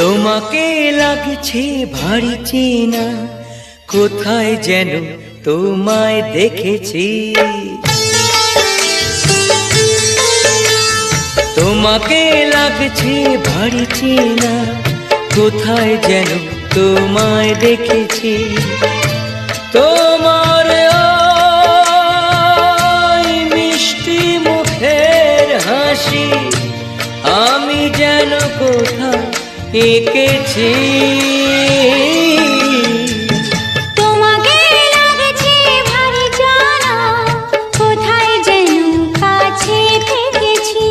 তোমাকে লাগছে ভারী চেনা, কোথায় যেন তোমায় দেখেছি। তোমাকে লাগছে ভারী চেনা, কোথায় যেন তোমায় দেখেছি। তোমার ওই মিষ্টি মুখের হাসি আমি যেন কোথায় এঁকেছি। তোমাকে লাগছে ভারী জানা, কোথায় যেন কাছে থেকেছি।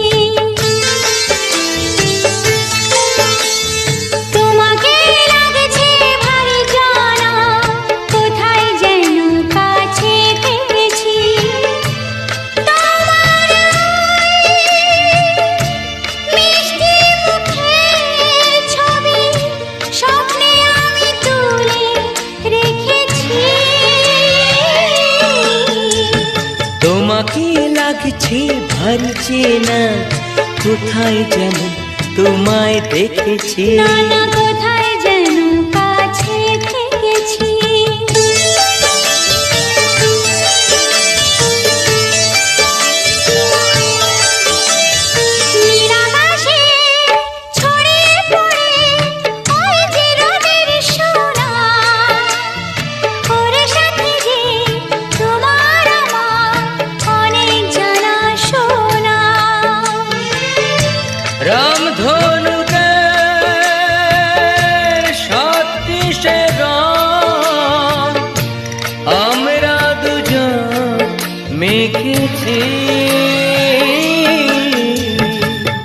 তোমাকে লাগছে ভারী জানা, কোথায় যেন কাছে থেকেছি। তোমার মিষ্টি মুখের ছবি স্বপ্নে আমি তুলে রেখেছি। তোমাকে লাগছে ভারী চেনা, কোথায় যেন তোমায় দেখেছি। নানা কোথায় যেন কাছে থেকেছি। নিরাকাশে ছড়িয়ে পড়ে ওই যে রোদের সোনা, ওর সাথে যে তোমার আমার অনেক জানা শোনা। রামধনুদের সাদৃশ্যে রং আমরা দুজন মেখেছি।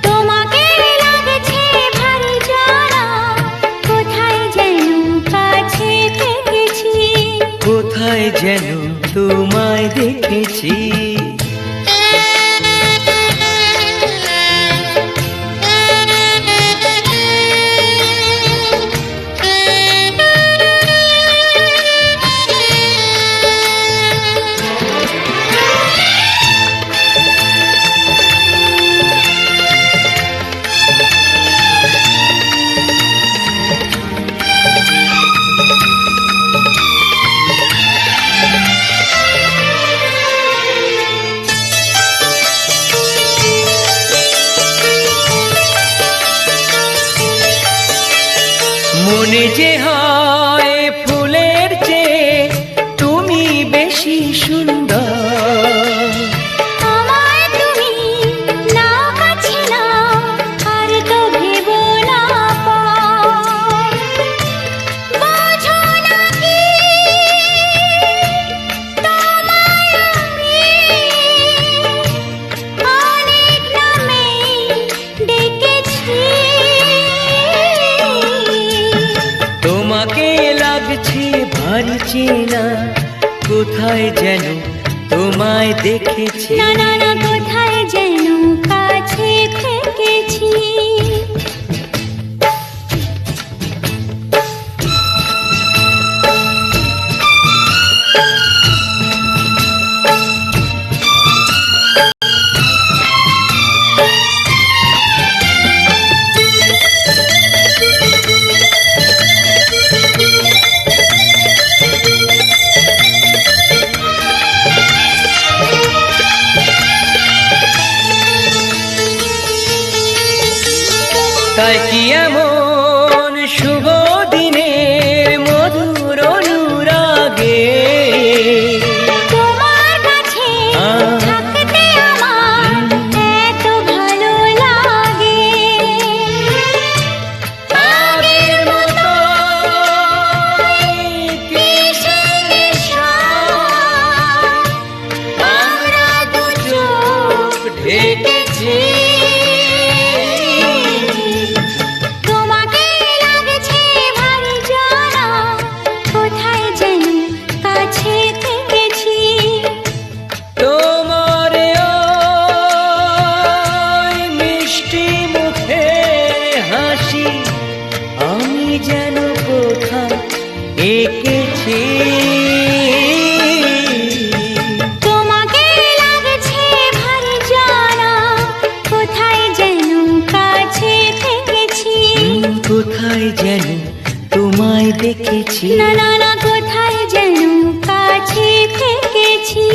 তোমাকে লাগছে ভারী জানা, কোথায় যেন কাছে থেকেছি। কোথায় যেন তোমায় দেখেছি। মনে যে হয় ফুলের চেয়ে তুমি বেশি সুন্দর। আমায় তুমি নাও কাছে নাও, আর তো ভেবো না পর। বোঝো না কি তোমায় আমি অনেক নামেই ডেকেছি। তোমাকে লাগছে ভারী চেনা, কোথায় যেন তোমায় দেখেছি। না না না কোথায় যেন কাছে থেকেছি। তাই কি এমন শুভ দিনের মধুর অনুরাগে তোমার কাছে থাকতে আমার এত ভালো লাগে। আগের মতো কিসের নেশা, আমরা দু চোখ ঢেকেছি। তোমার যেন তোমায় দেখেছি। না না না, কোথায় যেন কাছে থেকেছি।